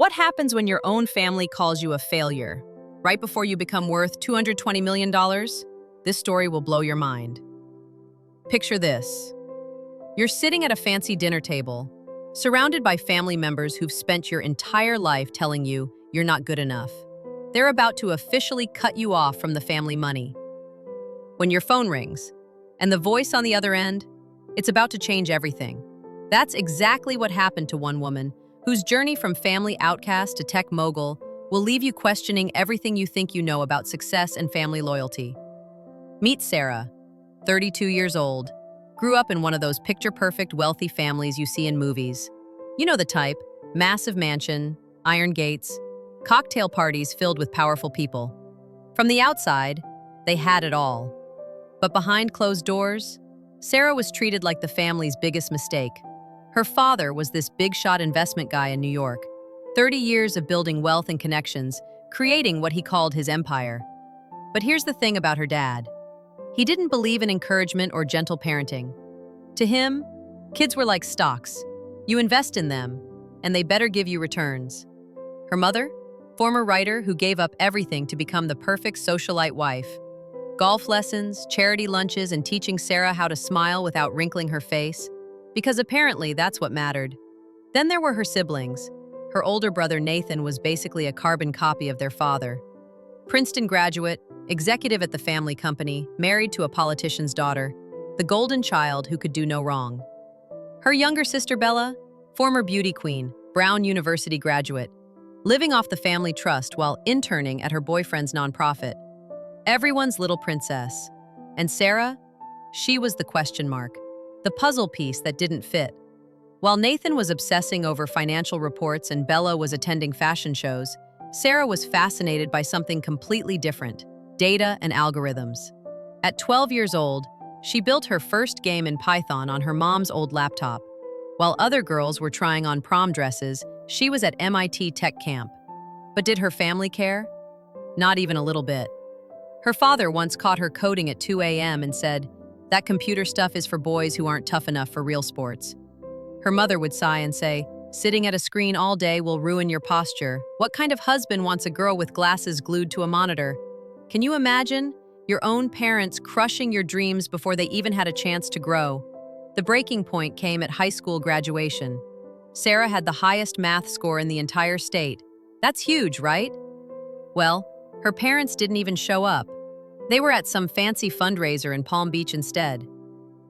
What happens when your own family calls you a failure? Right before you become worth $220 million? This story will blow your mind. Picture this. You're sitting at a fancy dinner table, surrounded by family members who've spent your entire life telling you you're not good enough. They're about to officially cut you off from the family money. When your phone rings, and the voice on the other end, it's about to change everything. That's exactly what happened to one woman whose journey from family outcast to tech mogul will leave you questioning everything you think you know about success and family loyalty. Meet Sarah, 32 years old, grew up in one of those picture-perfect wealthy families you see in movies. You know the type: massive mansion, iron gates, cocktail parties filled with powerful people. From the outside, they had it all. But behind closed doors, Sarah was treated like the family's biggest mistake. Her father was this big-shot investment guy in New York, 30 years of building wealth and connections, creating what he called his empire. But here's the thing about her dad. He didn't believe in encouragement or gentle parenting. To him, kids were like stocks. You invest in them, and they better give you returns. Her mother, former writer who gave up everything to become the perfect socialite wife. Golf lessons, charity lunches, and teaching Sarah how to smile without wrinkling her face, because apparently that's what mattered. Then there were her siblings. Her older brother Nathan was basically a carbon copy of their father. Princeton graduate, executive at the family company, married to a politician's daughter, the golden child who could do no wrong. Her younger sister Bella, former beauty queen, Brown University graduate, living off the family trust while interning at her boyfriend's nonprofit. Everyone's little princess. And Sarah? She was the question mark, the puzzle piece that didn't fit. While Nathan was obsessing over financial reports and Bella was attending fashion shows, Sarah was fascinated by something completely different: data and algorithms. At 12 years old, she built her first game in Python on her mom's old laptop. While other girls were trying on prom dresses, she was at MIT Tech Camp. But did her family care? Not even a little bit. Her father once caught her coding at 2 a.m. and said, "That computer stuff is for boys who aren't tough enough for real sports." Her mother would sigh and say, "Sitting at a screen all day will ruin your posture. What kind of husband wants a girl with glasses glued to a monitor?" Can you imagine? Your own parents crushing your dreams before they even had a chance to grow. The breaking point came at high school graduation. Sarah had the highest math score in the entire state. That's huge, right? Well, her parents didn't even show up. They were at some fancy fundraiser in Palm Beach instead.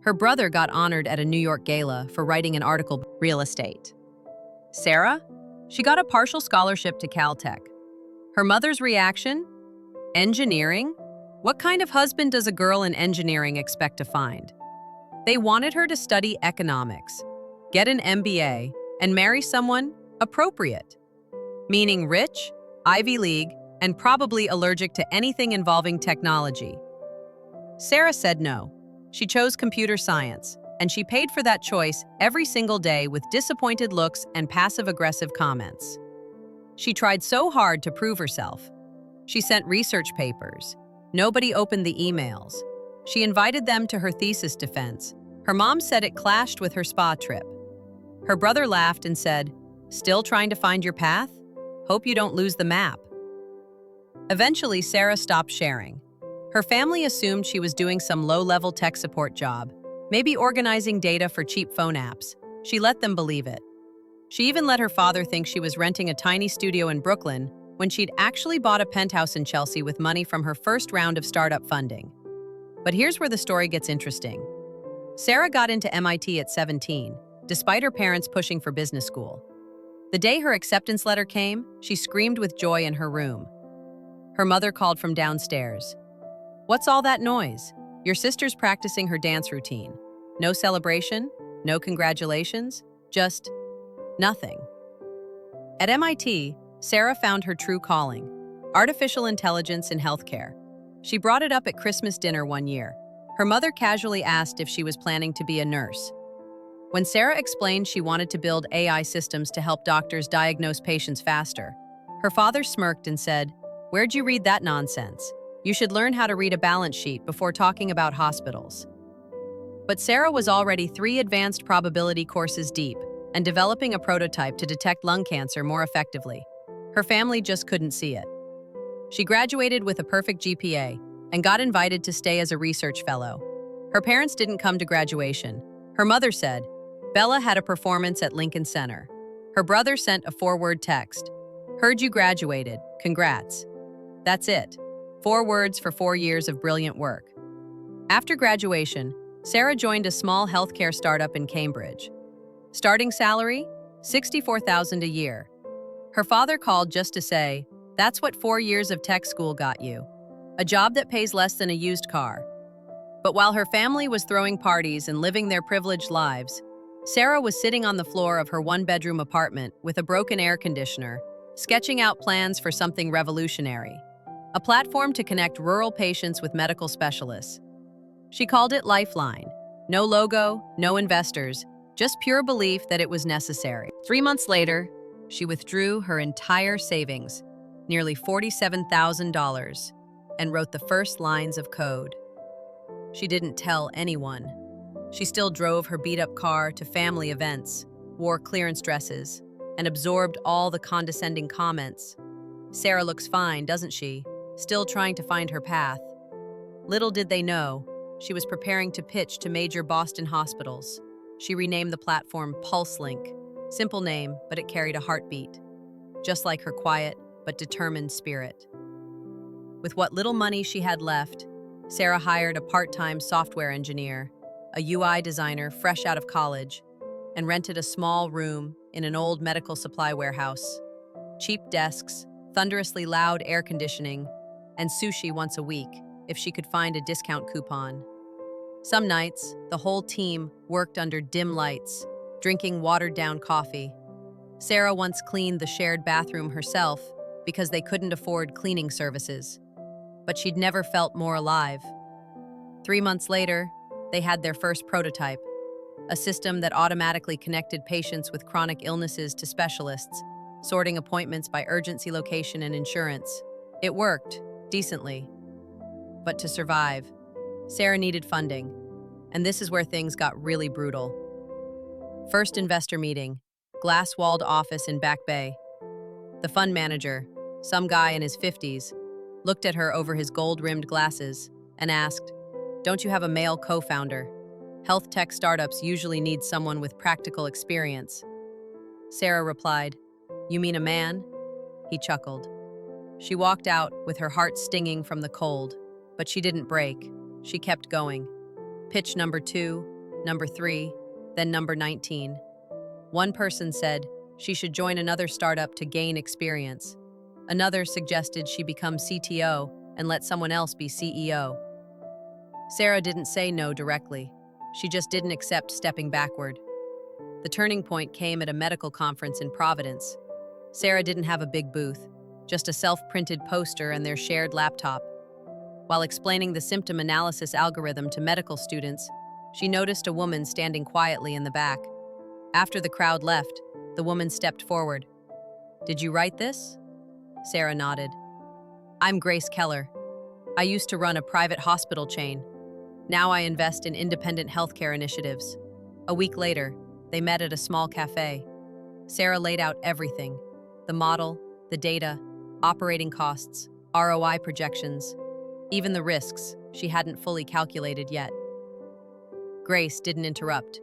Her brother got honored at a New York gala for writing an article, Real Estate. Sarah? She got a partial scholarship to Caltech. Her mother's reaction? Engineering? What kind of husband does a girl in engineering expect to find? They wanted her to study economics, get an MBA, and marry someone appropriate. Meaning rich, Ivy League, and probably allergic to anything involving technology. Sarah said no. She chose computer science, and she paid for that choice every single day with disappointed looks and passive-aggressive comments. She tried so hard to prove herself. She sent research papers. Nobody opened the emails. She invited them to her thesis defense. Her mom said it clashed with her spa trip. Her brother laughed and said, "Still trying to find your path? Hope you don't lose the map." Eventually, Sarah stopped sharing. Her family assumed she was doing some low-level tech support job, maybe organizing data for cheap phone apps. She let them believe it. She even let her father think she was renting a tiny studio in Brooklyn when she'd actually bought a penthouse in Chelsea with money from her first round of startup funding. But here's where the story gets interesting. Sarah got into MIT at 17, despite her parents pushing for business school. The day her acceptance letter came, she screamed with joy in her room. Her mother called from downstairs. "What's all that noise? Your sister's practicing her dance routine. No celebration, no congratulations, just nothing." At MIT, Sarah found her true calling: artificial intelligence in healthcare. She brought it up at Christmas dinner one year. Her mother casually asked if she was planning to be a nurse. When Sarah explained she wanted to build AI systems to help doctors diagnose patients faster, her father smirked and said, "Where'd you read that nonsense? You should learn how to read a balance sheet before talking about hospitals." But Sarah was already 3 advanced probability courses deep, and developing a prototype to detect lung cancer more effectively. Her family just couldn't see it. She graduated with a perfect GPA and got invited to stay as a research fellow. Her parents didn't come to graduation. Her mother said, "Bella had a performance at Lincoln Center." Her brother sent a 4-word text. "Heard you graduated. Congrats." That's it. 4 words for 4 years of brilliant work. After graduation, Sarah joined a small healthcare startup in Cambridge. Starting salary? $64,000 a year. Her father called just to say, "That's what 4 years of tech school got you. A job that pays less than a used car." But while her family was throwing parties and living their privileged lives, Sarah was sitting on the floor of her 1-bedroom apartment with a broken air conditioner, sketching out plans for something revolutionary, a platform to connect rural patients with medical specialists. She called it Lifeline. No logo, no investors, just pure belief that it was necessary. 3 months later, she withdrew her entire savings, nearly $47,000, and wrote the first lines of code. She didn't tell anyone. She still drove her beat-up car to family events, wore clearance dresses, and absorbed all the condescending comments. "Sarah looks fine, doesn't she?" Still trying to find her path. Little did they know, she was preparing to pitch to major Boston hospitals. She renamed the platform PulseLink. Simple name, but it carried a heartbeat. Just like her quiet but determined spirit. With what little money she had left, Sarah hired a part-time software engineer, a UI designer fresh out of college, and rented a small room in an old medical supply warehouse. Cheap desks, thunderously loud air conditioning, and sushi once a week if she could find a discount coupon. Some nights, the whole team worked under dim lights, drinking watered-down coffee. Sarah once cleaned the shared bathroom herself because they couldn't afford cleaning services. But she'd never felt more alive. 3 months later, they had their first prototype, a system that automatically connected patients with chronic illnesses to specialists, sorting appointments by urgency, location, and insurance. It worked, decently. But to survive, Sarah needed funding, and this is where things got really brutal. First investor meeting, glass-walled office in Back Bay. The fund manager, some guy in his 50s, looked at her over his gold-rimmed glasses and asked, "Don't you have a male co-founder? Health tech startups usually need someone with practical experience." Sarah replied, "You mean a man?" He chuckled. She walked out with her heart stinging from the cold, but she didn't break. She kept going. Pitch number 2, number 3, then number 19. One person said she should join another startup to gain experience. Another suggested she become CTO and let someone else be CEO. Sarah didn't say no directly. She just didn't accept stepping backward. The turning point came at a medical conference in Providence. Sarah didn't have a big booth, just a self-printed poster and their shared laptop. While explaining the symptom analysis algorithm to medical students, she noticed a woman standing quietly in the back. After the crowd left, the woman stepped forward. "Did you write this?" Sarah nodded. "I'm Grace Keller. I used to run a private hospital chain. Now I invest in independent healthcare initiatives." A week later, they met at a small cafe. Sarah laid out everything: the model, the data, operating costs, ROI projections, even the risks she hadn't fully calculated yet. Grace didn't interrupt,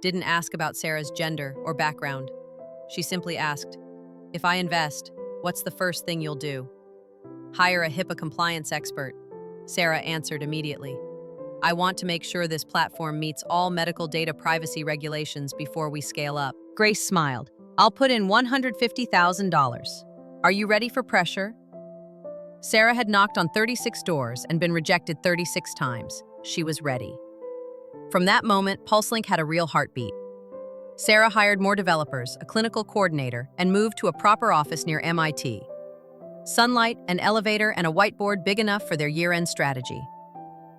didn't ask about Sarah's gender or background. She simply asked, "If I invest, what's the first thing you'll do?" "Hire a HIPAA compliance expert," Sarah answered immediately. "I want to make sure this platform meets all medical data privacy regulations before we scale up." Grace smiled. "I'll put in $150,000. Are you ready for pressure?" Sarah had knocked on 36 doors and been rejected 36 times. She was ready. From that moment, PulseLink had a real heartbeat. Sarah hired more developers, a clinical coordinator, and moved to a proper office near MIT. Sunlight, an elevator, and a whiteboard big enough for their year-end strategy.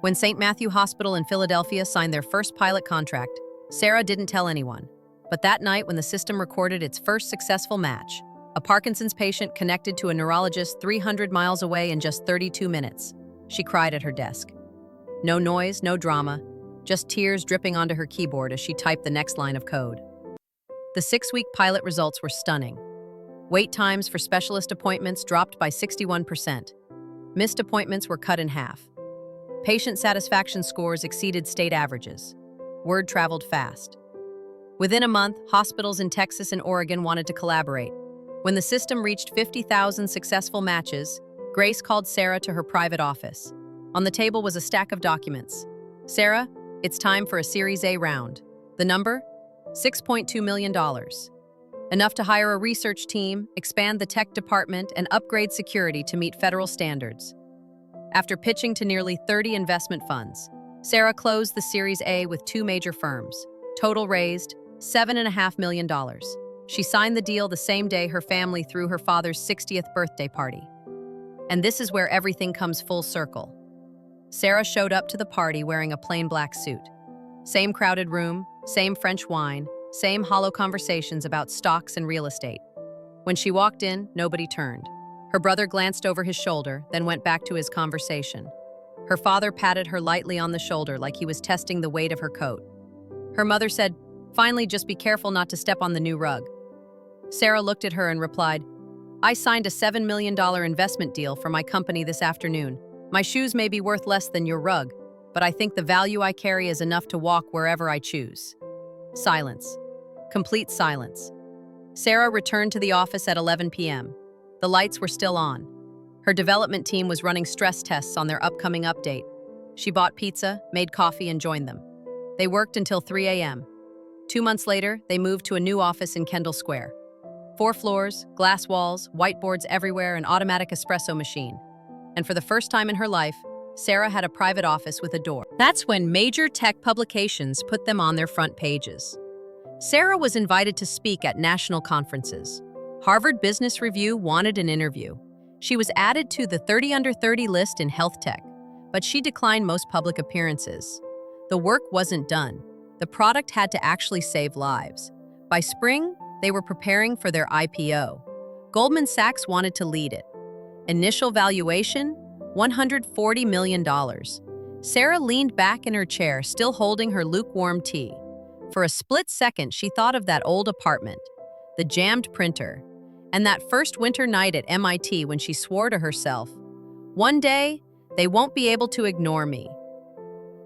When St. Matthew Hospital in Philadelphia signed their first pilot contract, Sarah didn't tell anyone. But that night, when the system recorded its first successful match, a Parkinson's patient connected to a neurologist 300 miles away in just 32 minutes, she cried at her desk. No noise, no drama, just tears dripping onto her keyboard as she typed the next line of code. The 6-week pilot results were stunning. Wait times for specialist appointments dropped by 61%. Missed appointments were cut in half. Patient satisfaction scores exceeded state averages. Word traveled fast. Within a month, hospitals in Texas and Oregon wanted to collaborate. When the system reached 50,000 successful matches, Grace called Sarah to her private office. On the table was a stack of documents. "Sarah, it's time for a Series A round. The number? $6.2 million. Enough to hire a research team, expand the tech department, and upgrade security to meet federal standards." After pitching to nearly 30 investment funds, Sarah closed the Series A with 2 major firms. Total raised $7.5 million. She signed the deal the same day her family threw her father's 60th birthday party. And this is where everything comes full circle. Sarah showed up to the party wearing a plain black suit. Same crowded room, same French wine, same hollow conversations about stocks and real estate. When she walked in, nobody turned. Her brother glanced over his shoulder, then went back to his conversation. Her father patted her lightly on the shoulder like he was testing the weight of her coat. Her mother said, "Finally, just be careful not to step on the new rug." Sarah looked at her and replied, "I signed a $7 million investment deal for my company this afternoon. My shoes may be worth less than your rug, but I think the value I carry is enough to walk wherever I choose." Silence. Complete silence. Sarah returned to the office at 11 p.m. The lights were still on. Her development team was running stress tests on their upcoming update. She bought pizza, made coffee, and joined them. They worked until 3 a.m. 2 months later, they moved to a new office in Kendall Square. 4 floors, glass walls, whiteboards everywhere, an automatic espresso machine. And for the first time in her life, Sarah had a private office with a door. That's when major tech publications put them on their front pages. Sarah was invited to speak at national conferences. Harvard Business Review wanted an interview. She was added to the 30 under 30 list in health tech, but she declined most public appearances. The work wasn't done. The product had to actually save lives. By spring, they were preparing for their IPO. Goldman Sachs wanted to lead it. Initial valuation, $140 million. Sarah leaned back in her chair, still holding her lukewarm tea. For a split second, she thought of that old apartment, the jammed printer, and that first winter night at MIT when she swore to herself, "One day, they won't be able to ignore me."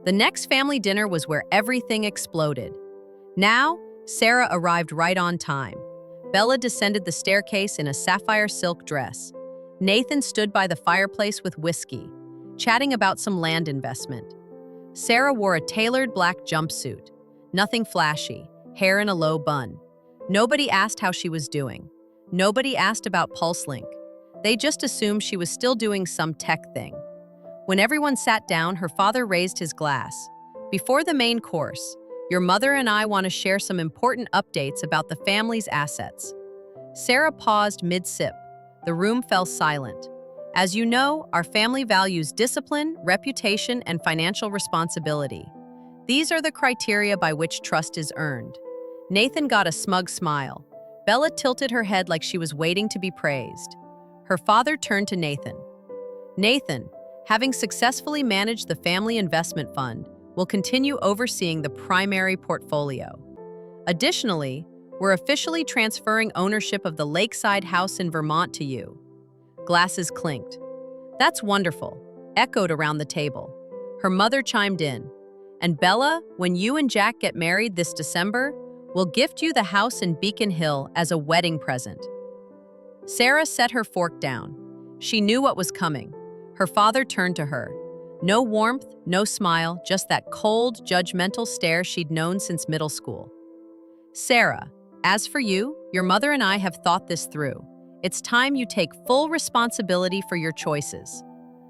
The next family dinner was where everything exploded. Now, Sarah arrived right on time. Bella descended the staircase in a sapphire silk dress. Nathan stood by the fireplace with whiskey, chatting about some land investment. Sarah wore a tailored black jumpsuit. Nothing flashy, hair in a low bun. Nobody asked how she was doing. Nobody asked about PulseLink. They just assumed she was still doing some tech thing. When everyone sat down, her father raised his glass. "Before the main course, your mother and I want to share some important updates about the family's assets." Sarah paused mid-sip. The room fell silent. "As you know, our family values discipline, reputation, and financial responsibility. These are the criteria by which trust is earned." Nathan got a smug smile. Bella tilted her head like she was waiting to be praised. Her father turned to Nathan. "Nathan, having successfully managed the family investment fund, will continue overseeing the primary portfolio. Additionally, we're officially transferring ownership of the lakeside house in Vermont to you." Glasses clinked. "That's wonderful," echoed around the table. Her mother chimed in. "And Bella, when you and Jack get married this December, we'll gift you the house in Beacon Hill as a wedding present." Sarah set her fork down. She knew what was coming. Her father turned to her. No warmth, no smile, just that cold, judgmental stare she'd known since middle school. "Sarah, as for you, your mother and I have thought this through. It's time you take full responsibility for your choices.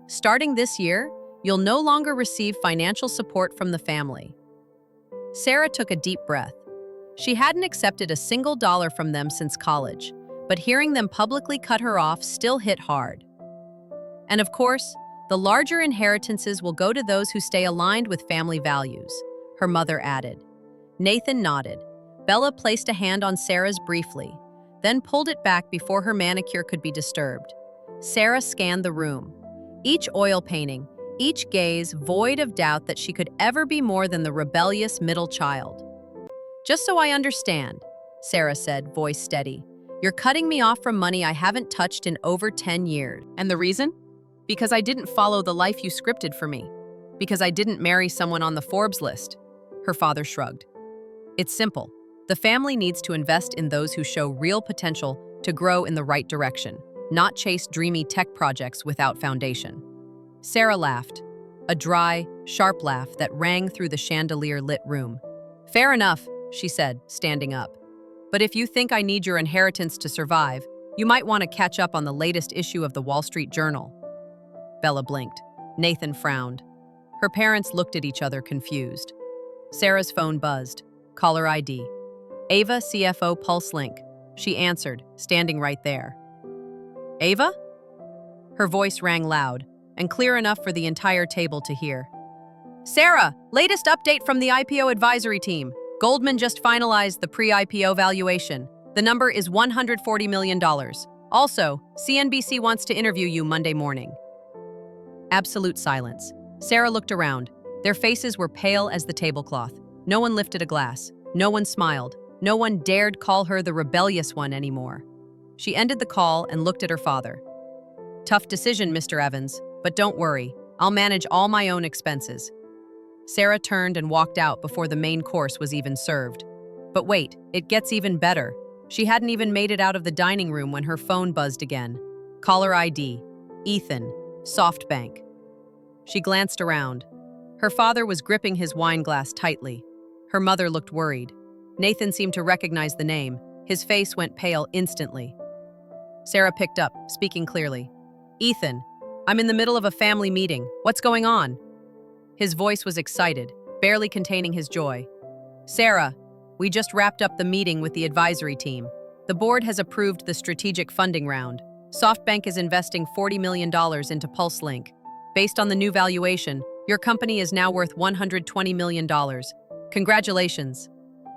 Starting this year, you'll no longer receive financial support from the family." Sarah took a deep breath. She hadn't accepted a single dollar from them since college, but hearing them publicly cut her off still hit hard. "And of course, the larger inheritances will go to those who stay aligned with family values," her mother added. Nathan nodded. Bella placed a hand on Sarah's briefly, then pulled it back before her manicure could be disturbed. Sarah scanned the room. Each oil painting, each gaze void of doubt that she could ever be more than the rebellious middle child. "Just so I understand," Sarah said, voice steady. You're cutting me off from money I haven't touched in over 10 years. And the reason? Because I didn't follow the life you scripted for me. Because I didn't marry someone on the Forbes list. Her father shrugged. It's simple. The family needs to invest in those who show real potential to grow in the right direction, not chase dreamy tech projects without foundation. Sarah laughed, a dry, sharp laugh that rang through the chandelier-lit room. Fair enough, she said, standing up. But if you think I need your inheritance to survive, you might want to catch up on the latest issue of the Wall Street Journal. Bella blinked. Nathan frowned. Her parents looked at each other confused. Sarah's phone buzzed. Caller ID. Ava, CFO Pulse Link. She answered, standing right there. Ava? Her voice rang loud, and clear enough for the entire table to hear. Sarah, latest update from the IPO advisory team. Goldman just finalized the pre-IPO valuation. The number is $140 million. Also, CNBC wants to interview you Monday morning. Absolute silence. Sarah looked around. Their faces were pale as the tablecloth. No one lifted a glass. No one smiled. No one dared call her the rebellious one anymore. She ended the call and looked at her father. Tough decision, Mr. Evans, but don't worry. I'll manage all my own expenses. Sarah turned and walked out before the main course was even served. But wait, it gets even better. She hadn't even made it out of the dining room when her phone buzzed again. Caller ID. Ethan. SoftBank. She glanced around. Her father was gripping his wine glass tightly. Her mother looked worried. Nathan seemed to recognize the name. His face went pale instantly. Sarah picked up, speaking clearly. Ethan, I'm in the middle of a family meeting. What's going on? His voice was excited, barely containing his joy. Sarah, we just wrapped up the meeting with the advisory team. The board has approved the strategic funding round. SoftBank is investing $40 million into PulseLink. Based on the new valuation, your company is now worth $120 million. Congratulations.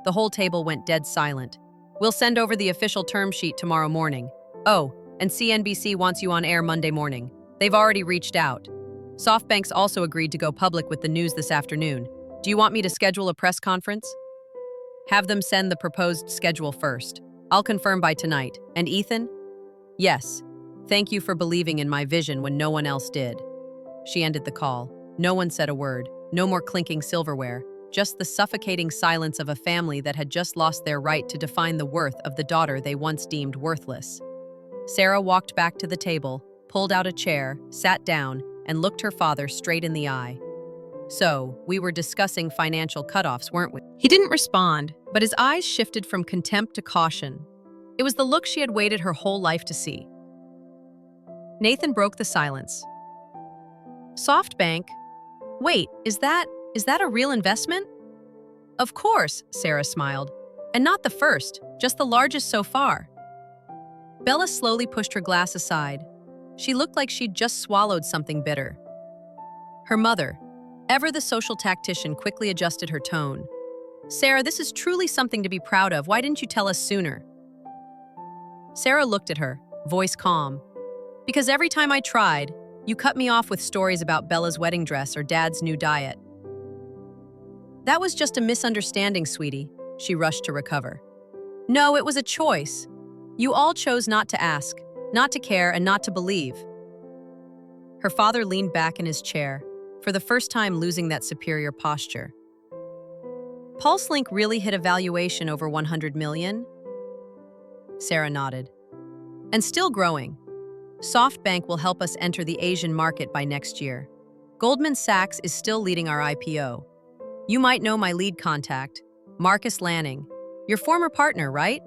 The whole table went dead silent. We'll send over the official term sheet tomorrow morning. Oh, and CNBC wants you on air Monday morning. They've already reached out. SoftBank's also agreed to go public with the news this afternoon. Do you want me to schedule a press conference? Have them send the proposed schedule first. I'll confirm by tonight. And Ethan? Yes. Thank you for believing in my vision when no one else did. She ended the call. No one said a word. No more clinking silverware. Just the suffocating silence of a family that had just lost their right to define the worth of the daughter they once deemed worthless. Sarah walked back to the table, pulled out a chair, sat down, and looked her father straight in the eye. So, we were discussing financial cutoffs, weren't we? He didn't respond, but his eyes shifted from contempt to caution. It was the look she had waited her whole life to see. Nathan broke the silence. SoftBank? Wait, is that a real investment? Of course, Sarah smiled. And not the first, just the largest so far. Bella slowly pushed her glass aside. She looked like she'd just swallowed something bitter. Her mother, ever the social tactician, quickly adjusted her tone. Sarah, this is truly something to be proud of. Why didn't you tell us sooner? Sarah looked at her, voice calm. Because every time I tried, you cut me off with stories about Bella's wedding dress or Dad's new diet. That was just a misunderstanding, sweetie, she rushed to recover. No, it was a choice. You all chose not to ask, not to care, and not to believe. Her father leaned back in his chair, for the first time losing that superior posture. PulseLink really hit a valuation over $100 million? Sarah nodded. And still growing. SoftBank will help us enter the Asian market by next year. Goldman Sachs is still leading our IPO. You might know my lead contact, Marcus Lanning. Your former partner, right?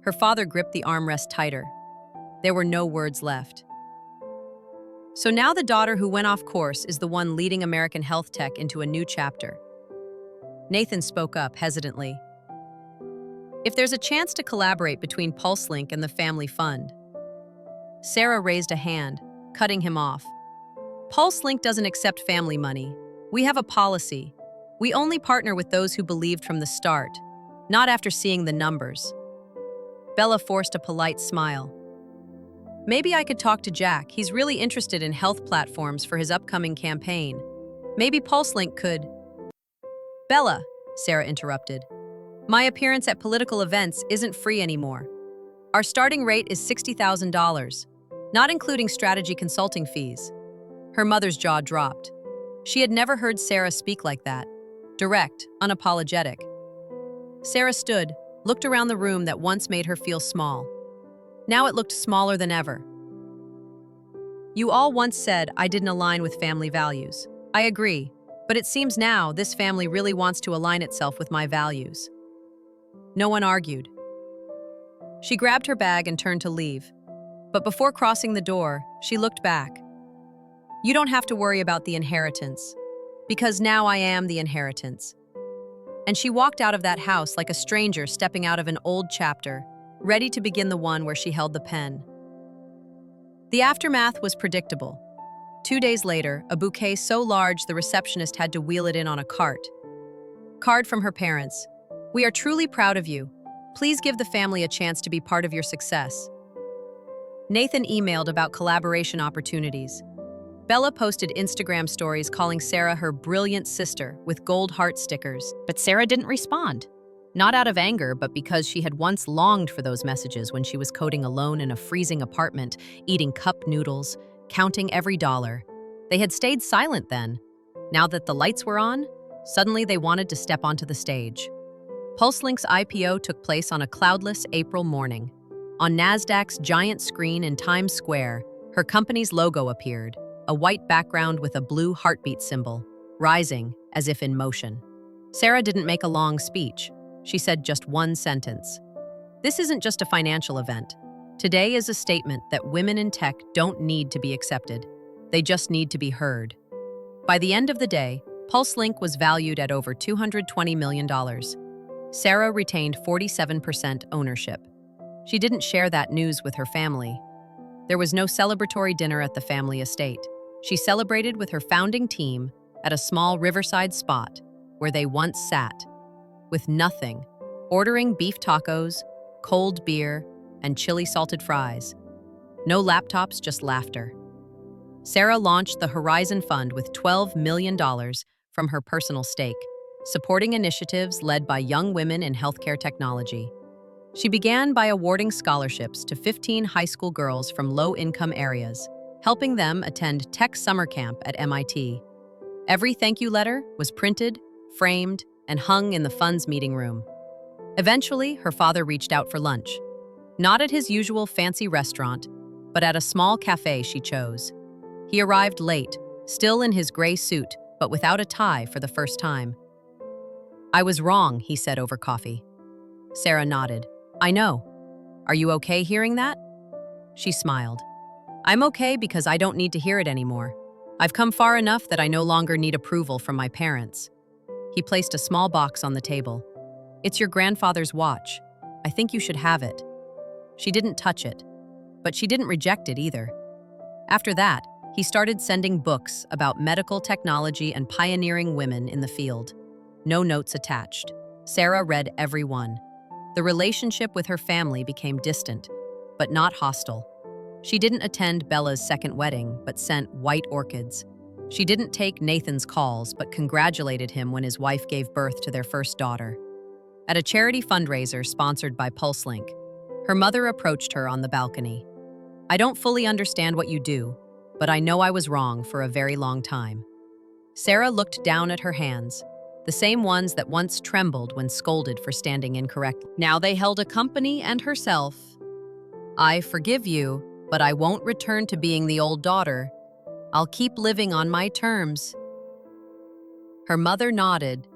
Her father gripped the armrest tighter. There were no words left. So now the daughter who went off course is the one leading American health tech into a new chapter. Nathan spoke up hesitantly. If there's a chance to collaborate between PulseLink and the family fund. Sarah raised a hand, cutting him off. PulseLink doesn't accept family money. We have a policy. We only partner with those who believed from the start, not after seeing the numbers. Bella forced a polite smile. Maybe I could talk to Jack. He's really interested in health platforms for his upcoming campaign. Maybe PulseLink could... Bella, Sarah interrupted. My appearance at political events isn't free anymore. Our starting rate is $60,000, not including strategy consulting fees. Her mother's jaw dropped. She had never heard Sarah speak like that. Direct, unapologetic. Sarah stood, looked around the room that once made her feel small. Now it looked smaller than ever. You all once said I didn't align with family values. I agree, but it seems now this family really wants to align itself with my values. No one argued. She grabbed her bag and turned to leave. But before crossing the door, she looked back. You don't have to worry about the inheritance, because now I am the inheritance. And she walked out of that house like a stranger stepping out of an old chapter, ready to begin the one where she held the pen. The aftermath was predictable. 2 days later, a bouquet so large the receptionist had to wheel it in on a cart. Card from her parents. We are truly proud of you. Please give the family a chance to be part of your success. Nathan emailed about collaboration opportunities. Bella posted Instagram stories calling Sarah her brilliant sister with gold heart stickers. But Sarah didn't respond. Not out of anger, but because she had once longed for those messages when she was coding alone in a freezing apartment, eating cup noodles, counting every dollar. They had stayed silent then. Now that the lights were on, suddenly they wanted to step onto the stage. PulseLink's IPO took place on a cloudless April morning. On NASDAQ's giant screen in Times Square, her company's logo appeared, a white background with a blue heartbeat symbol, rising as if in motion. Sarah didn't make a long speech. She said just one sentence. This isn't just a financial event. Today is a statement that women in tech don't need to be accepted. They just need to be heard. By the end of the day, PulseLink was valued at over $220 million. Sarah retained 47% ownership. She didn't share that news with her family. There was no celebratory dinner at the family estate. She celebrated with her founding team at a small riverside spot where they once sat, with nothing, ordering beef tacos, cold beer, and chili salted fries. No laptops, just laughter. Sarah launched the Horizon Fund with $12 million from her personal stake, supporting initiatives led by young women in healthcare technology. She began by awarding scholarships to 15 high school girls from low-income areas, helping them attend tech summer camp at MIT. Every thank you letter was printed, framed, and hung in the fund's meeting room. Eventually, her father reached out for lunch. Not at his usual fancy restaurant, but at a small cafe she chose. He arrived late, still in his gray suit, but without a tie for the first time. I was wrong, he said over coffee. Sarah nodded. I know. Are you okay hearing that? She smiled. I'm okay because I don't need to hear it anymore. I've come far enough that I no longer need approval from my parents. He placed a small box on the table. It's your grandfather's watch. I think you should have it. She didn't touch it, but she didn't reject it either. After that, he started sending books about medical technology and pioneering women in the field. No notes attached. Sarah read every one. The relationship with her family became distant, but not hostile. She didn't attend Bella's second wedding, but sent white orchids. She didn't take Nathan's calls, but congratulated him when his wife gave birth to their first daughter. At a charity fundraiser sponsored by PulseLink, her mother approached her on the balcony. I don't fully understand what you do, but I know I was wrong for a very long time. Sarah looked down at her hands, the same ones that once trembled when scolded for standing incorrectly. Now they held a company and herself. I forgive you, but I won't return to being the old daughter. I'll keep living on my terms. Her mother nodded.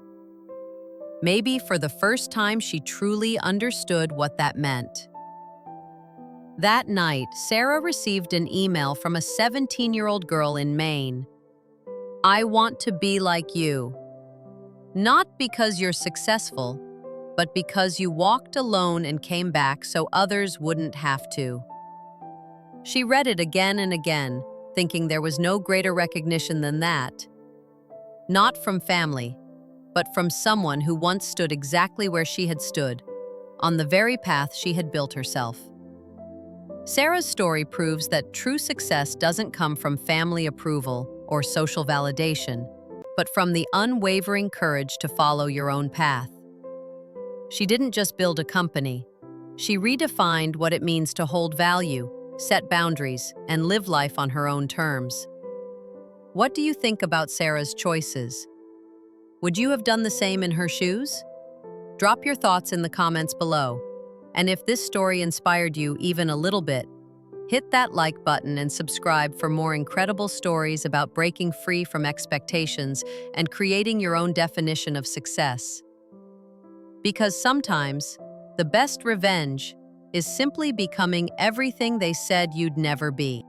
Maybe for the first time she truly understood what that meant. That night, Sarah received an email from a 17-year-old girl in Maine. I want to be like you. Not because you're successful, but because you walked alone and came back so others wouldn't have to. She read it again and again, thinking there was no greater recognition than that. Not from family, but from someone who once stood exactly where she had stood, on the very path she had built herself. Sarah's story proves that true success doesn't come from family approval or social validation, but from the unwavering courage to follow your own path. She didn't just build a company. She redefined what it means to hold value, set boundaries, and live life on her own terms. What do you think about Sarah's choices? Would you have done the same in her shoes? Drop your thoughts in the comments below. And if this story inspired you even a little bit, hit that like button and subscribe for more incredible stories about breaking free from expectations and creating your own definition of success. Because sometimes, the best revenge is simply becoming everything they said you'd never be.